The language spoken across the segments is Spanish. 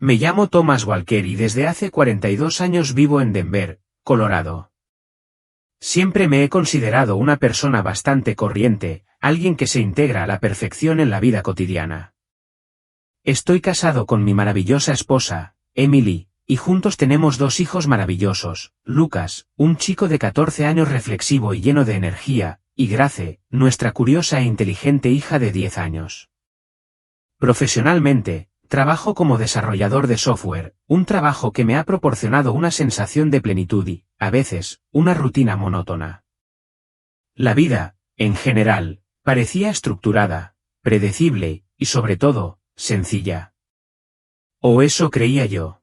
Me llamo Thomas Walker y desde hace 42 años vivo en Denver, Colorado. Siempre me he considerado una persona bastante corriente, alguien que se integra a la perfección en la vida cotidiana. Estoy casado con mi maravillosa esposa, Emily, y juntos tenemos 2 hijos maravillosos, Lucas, un chico de 14 años reflexivo y lleno de energía, y Grace, nuestra curiosa e inteligente hija de 10 años. Profesionalmente, trabajo como desarrollador de software, un trabajo que me ha proporcionado una sensación de plenitud y, a veces, una rutina monótona. La vida, en general, parecía estructurada, predecible, y sobre todo, sencilla. O eso creía yo.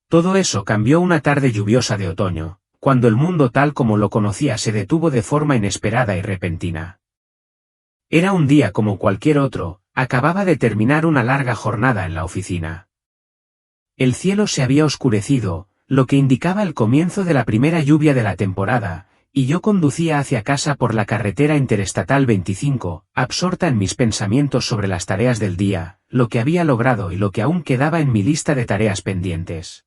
Todo eso cambió una tarde lluviosa de otoño, cuando el mundo tal como lo conocía se detuvo de forma inesperada y repentina. Era un día como cualquier otro, acababa de terminar una larga jornada en la oficina. El cielo se había oscurecido, lo que indicaba el comienzo de la primera lluvia de la temporada, y yo conducía hacia casa por la carretera interestatal 25, absorta en mis pensamientos sobre las tareas del día, lo que había logrado y lo que aún quedaba en mi lista de tareas pendientes.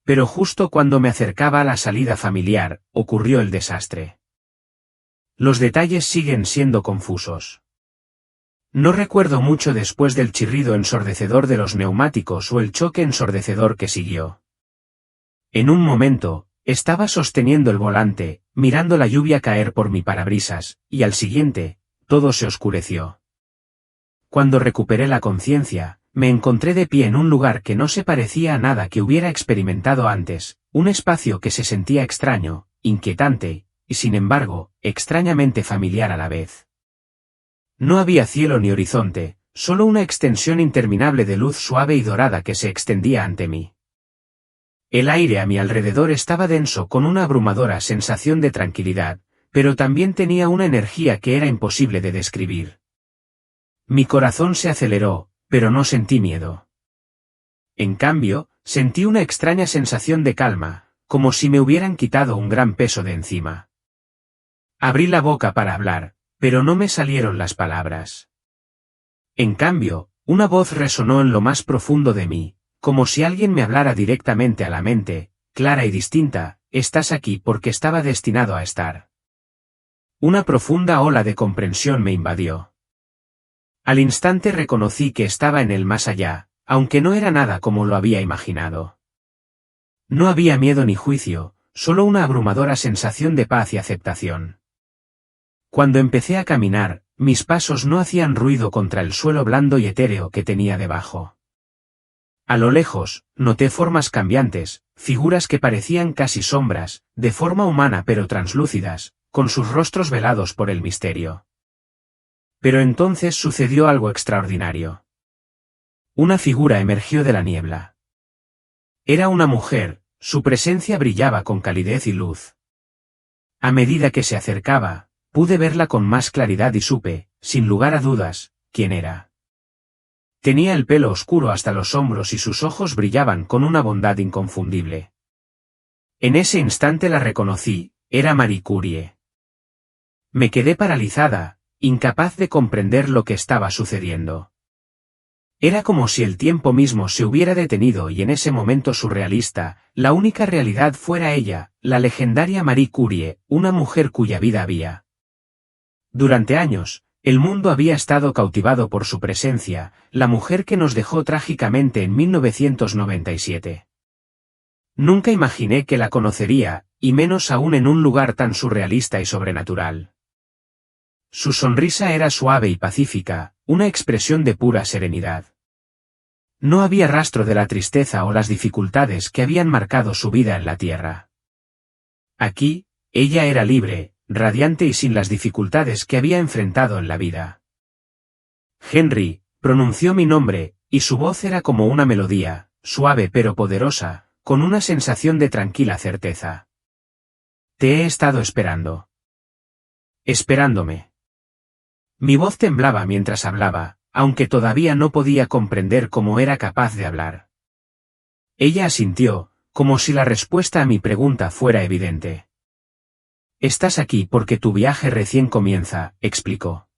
Pero justo cuando me acercaba a la salida familiar, ocurrió el desastre. Los detalles siguen siendo confusos. No recuerdo mucho después del chirrido ensordecedor de los neumáticos o el choque ensordecedor que siguió. En un momento, estaba sosteniendo el volante, mirando la lluvia caer por mi parabrisas, y al siguiente, todo se oscureció. Cuando recuperé la conciencia, me encontré de pie en un lugar que no se parecía a nada que hubiera experimentado antes, un espacio que se sentía extraño, inquietante, y sin embargo, extrañamente familiar a la vez. No había cielo ni horizonte, solo una extensión interminable de luz suave y dorada que se extendía ante mí. El aire a mi alrededor estaba denso con una abrumadora sensación de tranquilidad, pero también tenía una energía que era imposible de describir. Mi corazón se aceleró, pero no sentí miedo. En cambio, sentí una extraña sensación de calma, como si me hubieran quitado un gran peso de encima. Abrí la boca para hablar, pero no me salieron las palabras. En cambio, una voz resonó en lo más profundo de mí, como si alguien me hablara directamente a la mente, clara y distinta: estás aquí porque estaba destinado a estar. Una profunda ola de comprensión me invadió. Al instante reconocí que estaba en el más allá, aunque no era nada como lo había imaginado. No había miedo ni juicio, solo una abrumadora sensación de paz y aceptación. Cuando empecé a caminar, mis pasos no hacían ruido contra el suelo blando y etéreo que tenía debajo. A lo lejos, noté formas cambiantes, figuras que parecían casi sombras, de forma humana pero translúcidas, con sus rostros velados por el misterio. Pero entonces sucedió algo extraordinario. Una figura emergió de la niebla. Era una mujer, su presencia brillaba con calidez y luz. A medida que se acercaba, pude verla con más claridad y supe, sin lugar a dudas, quién era. Tenía el pelo oscuro hasta los hombros y sus ojos brillaban con una bondad inconfundible. En ese instante la reconocí, era Marie Curie. Me quedé paralizada, incapaz de comprender lo que estaba sucediendo. Era como si el tiempo mismo se hubiera detenido y en ese momento surrealista, la única realidad fuera ella, la legendaria Marie Curie, una mujer cuya vida había. Durante años, el mundo había estado cautivado por su presencia, la mujer que nos dejó trágicamente en 1997. Nunca imaginé que la conocería, y menos aún en un lugar tan surrealista y sobrenatural. Su sonrisa era suave y pacífica, una expresión de pura serenidad. No había rastro de la tristeza o las dificultades que habían marcado su vida en la tierra. Aquí, ella era libre, radiante y sin las dificultades que había enfrentado en la vida. Henry, pronunció mi nombre, y su voz era como una melodía, suave pero poderosa, con una sensación de tranquila certeza. Te he estado esperando. Esperándome. Mi voz temblaba mientras hablaba, aunque todavía no podía comprender cómo era capaz de hablar. Ella asintió, como si la respuesta a mi pregunta fuera evidente. Estás aquí porque tu viaje recién comienza, explicó.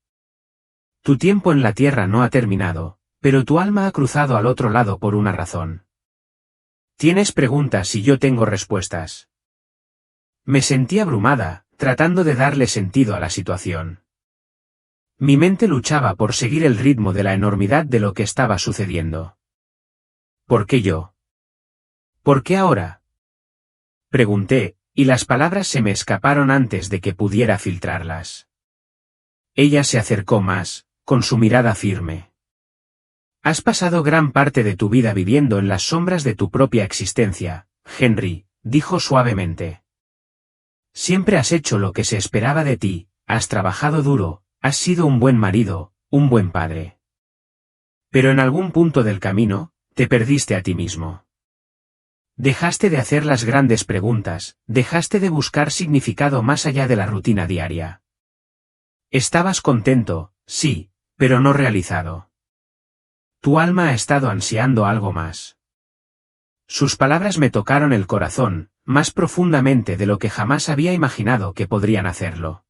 Tu tiempo en la Tierra no ha terminado, pero tu alma ha cruzado al otro lado por una razón. Tienes preguntas y yo tengo respuestas. Me sentí abrumada, tratando de darle sentido a la situación. Mi mente luchaba por seguir el ritmo de la enormidad de lo que estaba sucediendo. ¿Por qué yo? ¿Por qué ahora? Pregunté, y las palabras se me escaparon antes de que pudiera filtrarlas. Ella se acercó más, con su mirada firme. Has pasado gran parte de tu vida viviendo en las sombras de tu propia existencia, Henry, dijo suavemente. Siempre has hecho lo que se esperaba de ti, has trabajado duro, has sido un buen marido, un buen padre. Pero en algún punto del camino, te perdiste a ti mismo. Dejaste de hacer las grandes preguntas, dejaste de buscar significado más allá de la rutina diaria. Estabas contento, sí, pero no realizado. Tu alma ha estado ansiando algo más. Sus palabras me tocaron el corazón, más profundamente de lo que jamás había imaginado que podrían hacerlo.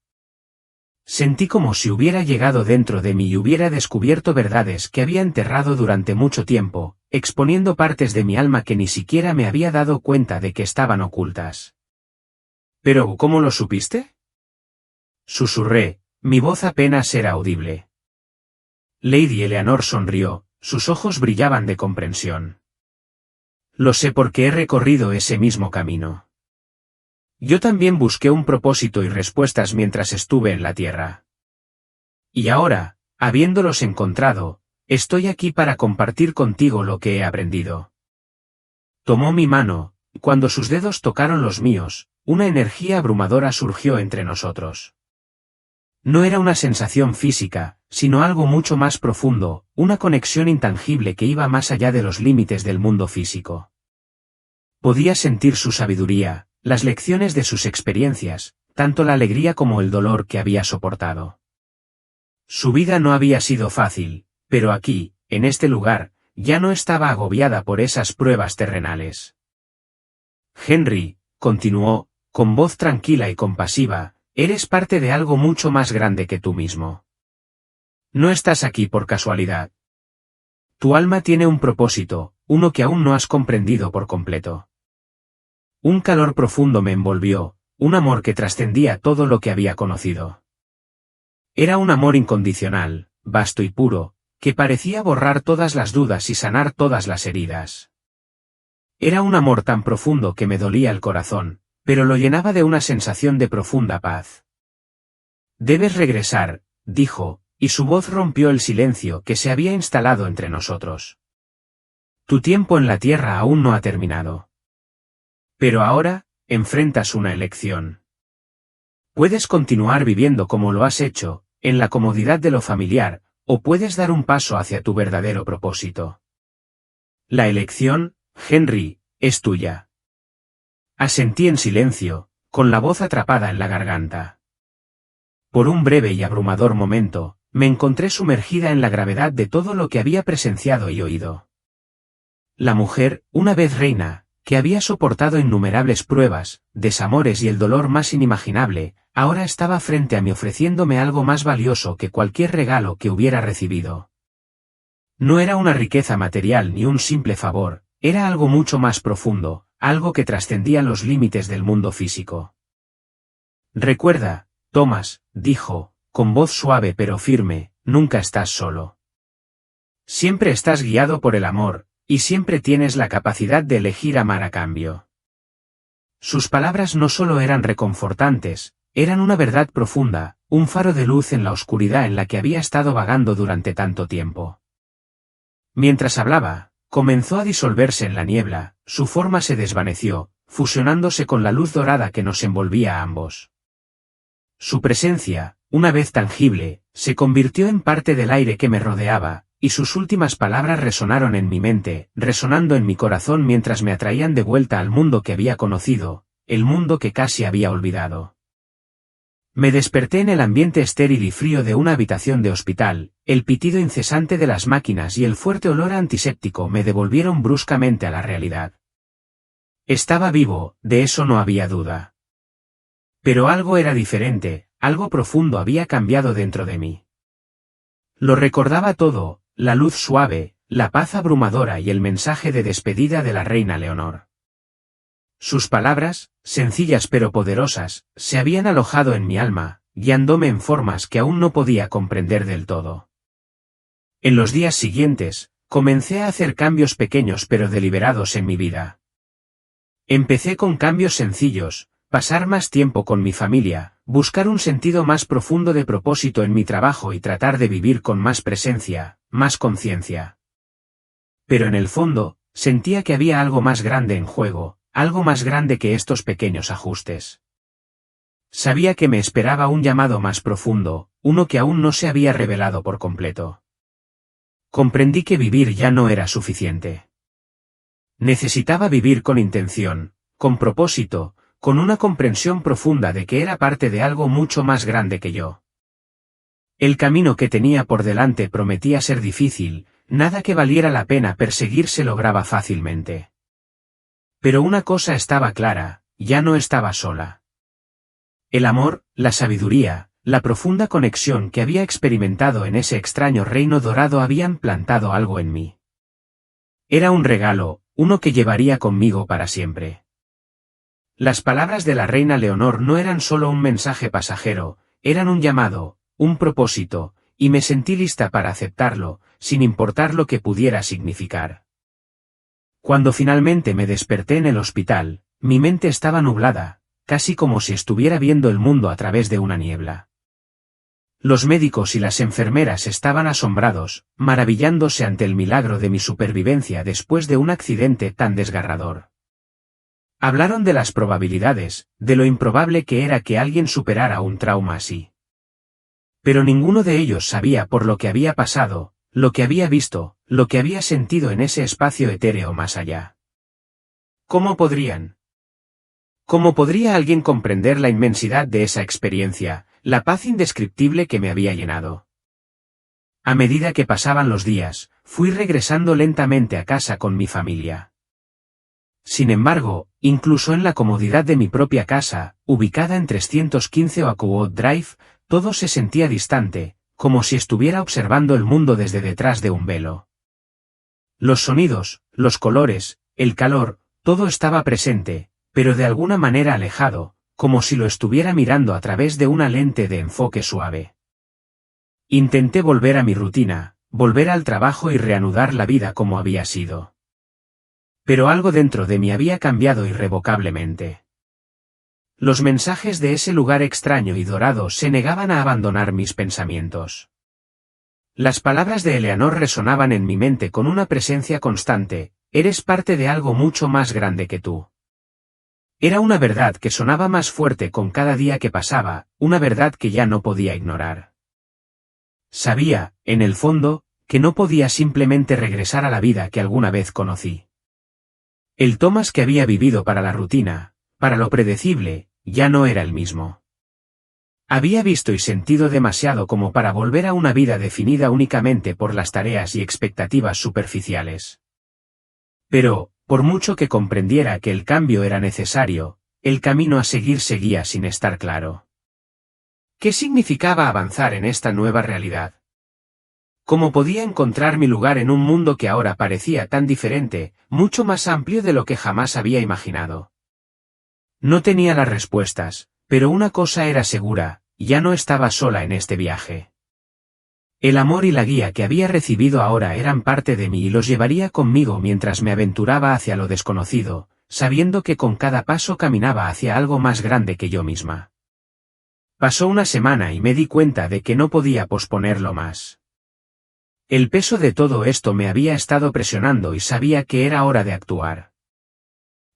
Sentí como si hubiera llegado dentro de mí y hubiera descubierto verdades que había enterrado durante mucho tiempo, exponiendo partes de mi alma que ni siquiera me había dado cuenta de que estaban ocultas. ¿Pero cómo lo supiste? Susurré, mi voz apenas era audible. Lady Eleanor sonrió, sus ojos brillaban de comprensión. Lo sé porque he recorrido ese mismo camino. Yo también busqué un propósito y respuestas mientras estuve en la Tierra. Y ahora, habiéndolos encontrado, estoy aquí para compartir contigo lo que he aprendido. Tomó mi mano, y cuando sus dedos tocaron los míos, una energía abrumadora surgió entre nosotros. No era una sensación física, sino algo mucho más profundo, una conexión intangible que iba más allá de los límites del mundo físico. Podía sentir su sabiduría, las lecciones de sus experiencias, tanto la alegría como el dolor que había soportado. Su vida no había sido fácil, pero aquí, en este lugar, ya no estaba agobiada por esas pruebas terrenales. Henry, continuó, con voz tranquila y compasiva, eres parte de algo mucho más grande que tú mismo. No estás aquí por casualidad. Tu alma tiene un propósito, uno que aún no has comprendido por completo. Un calor profundo me envolvió, un amor que trascendía todo lo que había conocido. Era un amor incondicional, vasto y puro, que parecía borrar todas las dudas y sanar todas las heridas. Era un amor tan profundo que me dolía el corazón, pero lo llenaba de una sensación de profunda paz. Debes regresar, dijo, y su voz rompió el silencio que se había instalado entre nosotros. Tu tiempo en la Tierra aún no ha terminado. Pero ahora, enfrentas una elección. Puedes continuar viviendo como lo has hecho, en la comodidad de lo familiar, o puedes dar un paso hacia tu verdadero propósito. La elección, Henry, es tuya. Asentí en silencio, con la voz atrapada en la garganta. Por un breve y abrumador momento, me encontré sumergida en la gravedad de todo lo que había presenciado y oído. La mujer, una vez reina, que había soportado innumerables pruebas, desamores y el dolor más inimaginable, ahora estaba frente a mí ofreciéndome algo más valioso que cualquier regalo que hubiera recibido. No era una riqueza material ni un simple favor, era algo mucho más profundo, algo que trascendía los límites del mundo físico. Recuerda, Thomas, dijo, con voz suave pero firme, nunca estás solo. Siempre estás guiado por el amor, y siempre tienes la capacidad de elegir amar a cambio. Sus palabras no solo eran reconfortantes, eran una verdad profunda, un faro de luz en la oscuridad en la que había estado vagando durante tanto tiempo. Mientras hablaba, comenzó a disolverse en la niebla, su forma se desvaneció, fusionándose con la luz dorada que nos envolvía a ambos. Su presencia, una vez tangible, se convirtió en parte del aire que me rodeaba, y sus últimas palabras resonaron en mi mente, resonando en mi corazón mientras me atraían de vuelta al mundo que había conocido, el mundo que casi había olvidado. Me desperté en el ambiente estéril y frío de una habitación de hospital, el pitido incesante de las máquinas y el fuerte olor antiséptico me devolvieron bruscamente a la realidad. Estaba vivo, de eso no había duda. Pero algo era diferente, algo profundo había cambiado dentro de mí. Lo recordaba todo, la luz suave, la paz abrumadora y el mensaje de despedida de la reina Leonor. Sus palabras, sencillas pero poderosas, se habían alojado en mi alma, guiándome en formas que aún no podía comprender del todo. En los días siguientes, comencé a hacer cambios pequeños pero deliberados en mi vida. Empecé con cambios sencillos, pasar más tiempo con mi familia, buscar un sentido más profundo de propósito en mi trabajo y tratar de vivir con más presencia, más conciencia. Pero en el fondo, sentía que había algo más grande en juego, algo más grande que estos pequeños ajustes. Sabía que me esperaba un llamado más profundo, uno que aún no se había revelado por completo. Comprendí que vivir ya no era suficiente. Necesitaba vivir con intención, con propósito, con una comprensión profunda de que era parte de algo mucho más grande que yo. El camino que tenía por delante prometía ser difícil, nada que valiera la pena perseguir se lograba fácilmente. Pero una cosa estaba clara, ya no estaba sola. El amor, la sabiduría, la profunda conexión que había experimentado en ese extraño reino dorado habían plantado algo en mí. Era un regalo, uno que llevaría conmigo para siempre. Las palabras de la reina Leonor no eran solo un mensaje pasajero, eran un llamado, un propósito, y me sentí lista para aceptarlo, sin importar lo que pudiera significar. Cuando finalmente me desperté en el hospital, mi mente estaba nublada, casi como si estuviera viendo el mundo a través de una niebla. Los médicos y las enfermeras estaban asombrados, maravillándose ante el milagro de mi supervivencia después de un accidente tan desgarrador. Hablaron de las probabilidades, de lo improbable que era que alguien superara un trauma así. Pero ninguno de ellos sabía por lo que había pasado, lo que había visto, lo que había sentido en ese espacio etéreo más allá. ¿Cómo podrían? ¿Cómo podría alguien comprender la inmensidad de esa experiencia, la paz indescriptible que me había llenado? A medida que pasaban los días, fui regresando lentamente a casa con mi familia. Sin embargo, incluso en la comodidad de mi propia casa, ubicada en 315 Oakwood Drive, todo se sentía distante, como si estuviera observando el mundo desde detrás de un velo. Los sonidos, los colores, el calor, todo estaba presente, pero de alguna manera alejado, como si lo estuviera mirando a través de una lente de enfoque suave. Intenté volver a mi rutina, volver al trabajo y reanudar la vida como había sido. Pero algo dentro de mí había cambiado irrevocablemente. Los mensajes de ese lugar extraño y dorado se negaban a abandonar mis pensamientos. Las palabras de Eleanor resonaban en mi mente con una presencia constante: eres parte de algo mucho más grande que tú. Era una verdad que sonaba más fuerte con cada día que pasaba, una verdad que ya no podía ignorar. Sabía, en el fondo, que no podía simplemente regresar a la vida que alguna vez conocí. El Thomas que había vivido para la rutina, para lo predecible, ya no era el mismo. Había visto y sentido demasiado como para volver a una vida definida únicamente por las tareas y expectativas superficiales. Pero, por mucho que comprendiera que el cambio era necesario, el camino a seguir seguía sin estar claro. ¿Qué significaba avanzar en esta nueva realidad? ¿Cómo podía encontrar mi lugar en un mundo que ahora parecía tan diferente, mucho más amplio de lo que jamás había imaginado? No tenía las respuestas, pero una cosa era segura: ya no estaba sola en este viaje. El amor y la guía que había recibido ahora eran parte de mí y los llevaría conmigo mientras me aventuraba hacia lo desconocido, sabiendo que con cada paso caminaba hacia algo más grande que yo misma. Pasó una semana y me di cuenta de que no podía posponerlo más. El peso de todo esto me había estado presionando y sabía que era hora de actuar.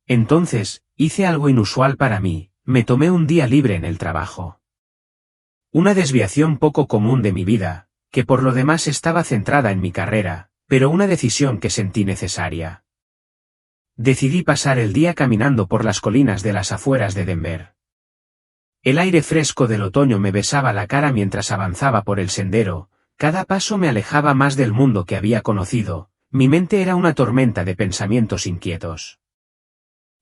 Entonces, hice algo inusual para mí: me tomé un día libre en el trabajo. Una desviación poco común de mi vida, que por lo demás estaba centrada en mi carrera, pero una decisión que sentí necesaria. Decidí pasar el día caminando por las colinas de las afueras de Denver. El aire fresco del otoño me besaba la cara mientras avanzaba por el sendero, cada paso me alejaba más del mundo que había conocido, mi mente era una tormenta de pensamientos inquietos.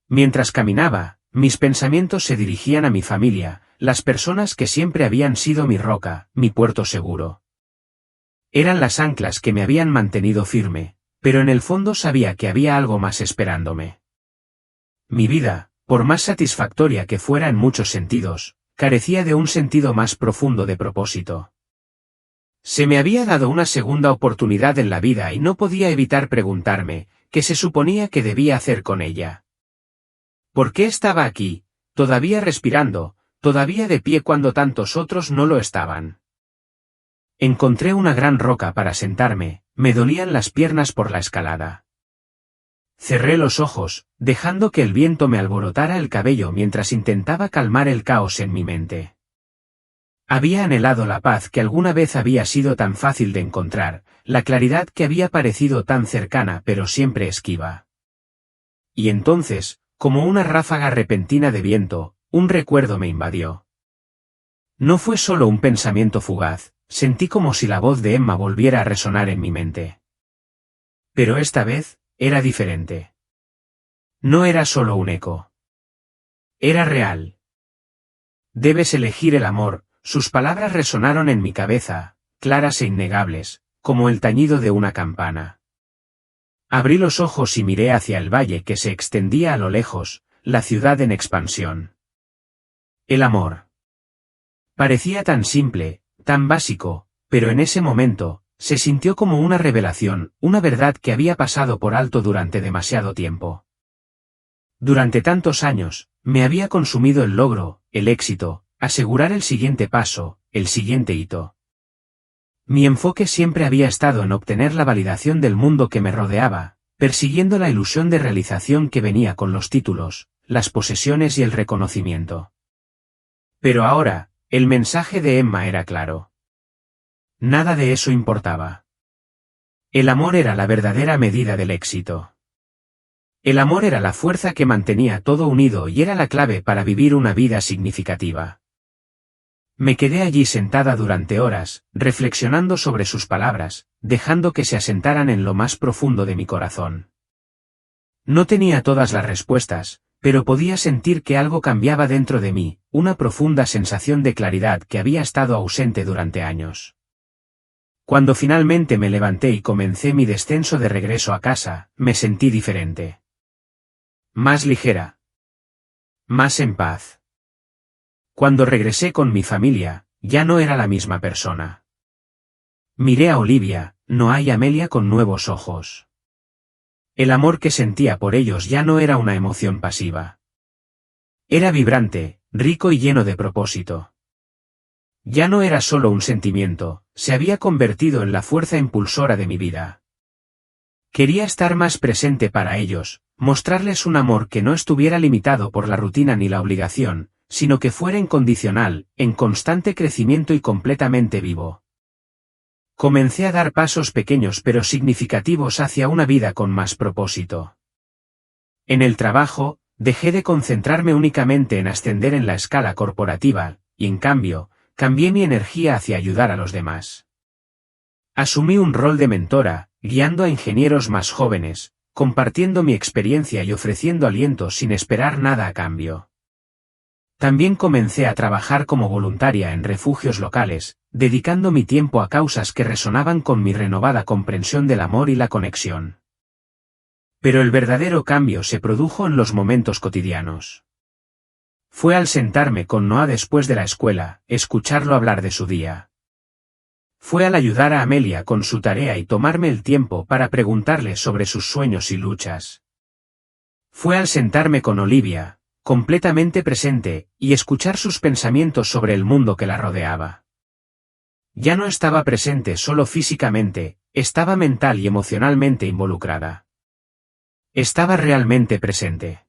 Mientras caminaba, mis pensamientos se dirigían a mi familia, las personas que siempre habían sido mi roca, mi puerto seguro. Eran las anclas que me habían mantenido firme, pero en el fondo sabía que había algo más esperándome. Mi vida, por más satisfactoria que fuera en muchos sentidos, carecía de un sentido más profundo de propósito. Se me había dado una segunda oportunidad en la vida y no podía evitar preguntarme, ¿qué se suponía que debía hacer con ella? ¿Por qué estaba aquí, todavía respirando, todavía de pie cuando tantos otros no lo estaban? Encontré una gran roca para sentarme, me dolían las piernas por la escalada. Cerré los ojos, dejando que el viento me alborotara el cabello mientras intentaba calmar el caos en mi mente. Había anhelado la paz que alguna vez había sido tan fácil de encontrar, la claridad que había parecido tan cercana pero siempre esquiva. Y entonces, como una ráfaga repentina de viento, un recuerdo me invadió. No fue solo un pensamiento fugaz, sentí como si la voz de Emma volviera a resonar en mi mente. Pero esta vez, era diferente. No era solo un eco. Era real. Debes elegir el amor, sus palabras resonaron en mi cabeza, claras e innegables, como el tañido de una campana. Abrí los ojos y miré hacia el valle que se extendía a lo lejos, la ciudad en expansión. El amor. Parecía tan simple, tan básico, pero en ese momento, se sintió como una revelación, una verdad que había pasado por alto durante demasiado tiempo. Durante tantos años, me había consumido el logro, el éxito, asegurar el siguiente paso, el siguiente hito. Mi enfoque siempre había estado en obtener la validación del mundo que me rodeaba, persiguiendo la ilusión de realización que venía con los títulos, las posesiones y el reconocimiento. Pero ahora, el mensaje de Emma era claro. Nada de eso importaba. El amor era la verdadera medida del éxito. El amor era la fuerza que mantenía todo unido y era la clave para vivir una vida significativa. Me quedé allí sentada durante horas, reflexionando sobre sus palabras, dejando que se asentaran en lo más profundo de mi corazón. No tenía todas las respuestas, pero podía sentir que algo cambiaba dentro de mí, una profunda sensación de claridad que había estado ausente durante años. Cuando finalmente me levanté y comencé mi descenso de regreso a casa, me sentí diferente. Más ligera. Más en paz. Cuando regresé con mi familia, ya no era la misma persona. Miré a Olivia, Noah y Amelia con nuevos ojos. El amor que sentía por ellos ya no era una emoción pasiva. Era vibrante, rico y lleno de propósito. Ya no era solo un sentimiento, se había convertido en la fuerza impulsora de mi vida. Quería estar más presente para ellos, mostrarles un amor que no estuviera limitado por la rutina ni la obligación, sino que fuera incondicional, en constante crecimiento y completamente vivo. Comencé a dar pasos pequeños pero significativos hacia una vida con más propósito. En el trabajo, dejé de concentrarme únicamente en ascender en la escala corporativa, y en cambio, cambié mi energía hacia ayudar a los demás. Asumí un rol de mentora, guiando a ingenieros más jóvenes, compartiendo mi experiencia y ofreciendo aliento sin esperar nada a cambio. También comencé a trabajar como voluntaria en refugios locales, dedicando mi tiempo a causas que resonaban con mi renovada comprensión del amor y la conexión. Pero el verdadero cambio se produjo en los momentos cotidianos. Fue al sentarme con Noah después de la escuela, escucharlo hablar de su día. Fue al ayudar a Amelia con su tarea y tomarme el tiempo para preguntarle sobre sus sueños y luchas. Fue al sentarme con Olivia, completamente presente, y escuchar sus pensamientos sobre el mundo que la rodeaba. Ya no estaba presente solo físicamente, estaba mental y emocionalmente involucrada. Estaba realmente presente.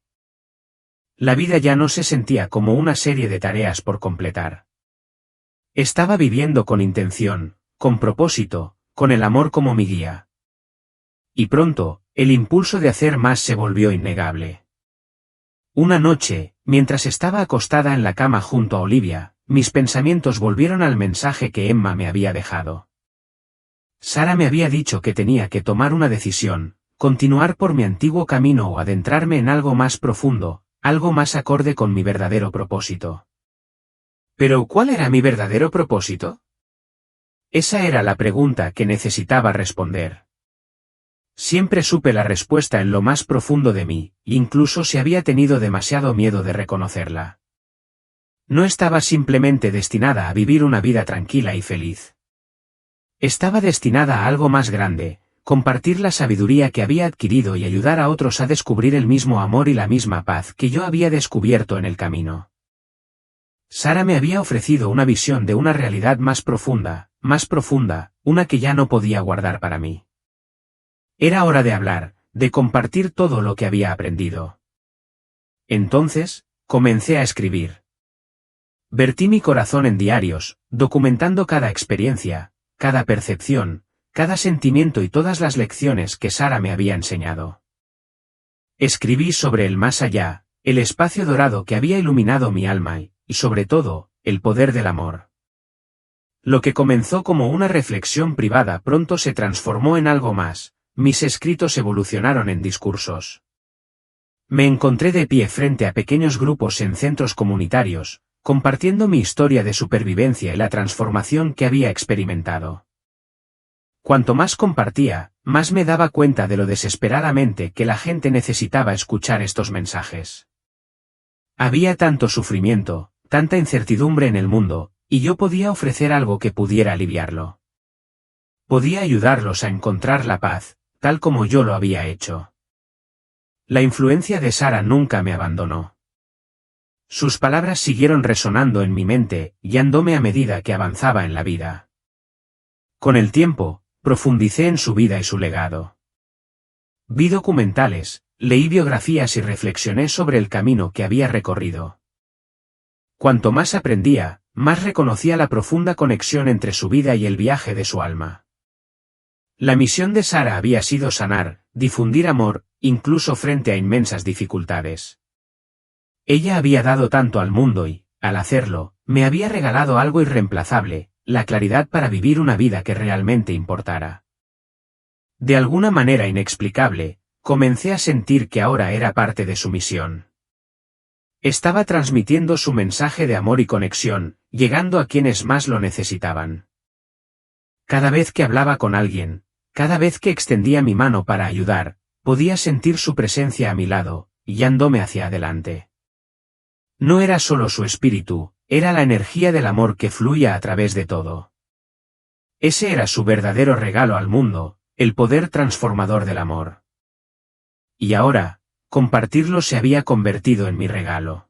La vida ya no se sentía como una serie de tareas por completar. Estaba viviendo con intención, con propósito, con el amor como mi guía. Y pronto, el impulso de hacer más se volvió innegable. Una noche, mientras estaba acostada en la cama junto a Olivia, mis pensamientos volvieron al mensaje que Emma me había dejado. Sara me había dicho que tenía que tomar una decisión, continuar por mi antiguo camino o adentrarme en algo más profundo, algo más acorde con mi verdadero propósito. ¿Pero cuál era mi verdadero propósito? Esa era la pregunta que necesitaba responder. Siempre supe la respuesta en lo más profundo de mí, incluso si había tenido demasiado miedo de reconocerla. No estaba simplemente destinada a vivir una vida tranquila y feliz. Estaba destinada a algo más grande, compartir la sabiduría que había adquirido y ayudar a otros a descubrir el mismo amor y la misma paz que yo había descubierto en el camino. Sara me había ofrecido una visión de una realidad más profunda, una que ya no podía guardar para mí. Era hora de hablar, de compartir todo lo que había aprendido. Entonces, comencé a escribir. Vertí mi corazón en diarios, documentando cada experiencia, cada percepción, cada sentimiento y todas las lecciones que Sara me había enseñado. Escribí sobre el más allá, el espacio dorado que había iluminado mi alma y, sobre todo, el poder del amor. Lo que comenzó como una reflexión privada pronto se transformó en algo más, mis escritos evolucionaron en discursos. Me encontré de pie frente a pequeños grupos en centros comunitarios, compartiendo mi historia de supervivencia y la transformación que había experimentado. Cuanto más compartía, más me daba cuenta de lo desesperadamente que la gente necesitaba escuchar estos mensajes. Había tanto sufrimiento, tanta incertidumbre en el mundo, y yo podía ofrecer algo que pudiera aliviarlo. Podía ayudarlos a encontrar la paz, tal como yo lo había hecho. La influencia de Sara nunca me abandonó. Sus palabras siguieron resonando en mi mente, guiándome a medida que avanzaba en la vida. Con el tiempo, profundicé en su vida y su legado. Vi documentales, leí biografías y reflexioné sobre el camino que había recorrido. Cuanto más aprendía, más reconocía la profunda conexión entre su vida y el viaje de su alma. La misión de Sara había sido sanar, difundir amor, incluso frente a inmensas dificultades. Ella había dado tanto al mundo y, al hacerlo, me había regalado algo irreemplazable, la claridad para vivir una vida que realmente importara. De alguna manera inexplicable, comencé a sentir que ahora era parte de su misión. Estaba transmitiendo su mensaje de amor y conexión, llegando a quienes más lo necesitaban. Cada vez que hablaba con alguien, cada vez que extendía mi mano para ayudar, podía sentir su presencia a mi lado, guiándome hacia adelante. No era solo su espíritu, era la energía del amor que fluía a través de todo. Ese era su verdadero regalo al mundo, el poder transformador del amor. Y ahora, compartirlo se había convertido en mi regalo.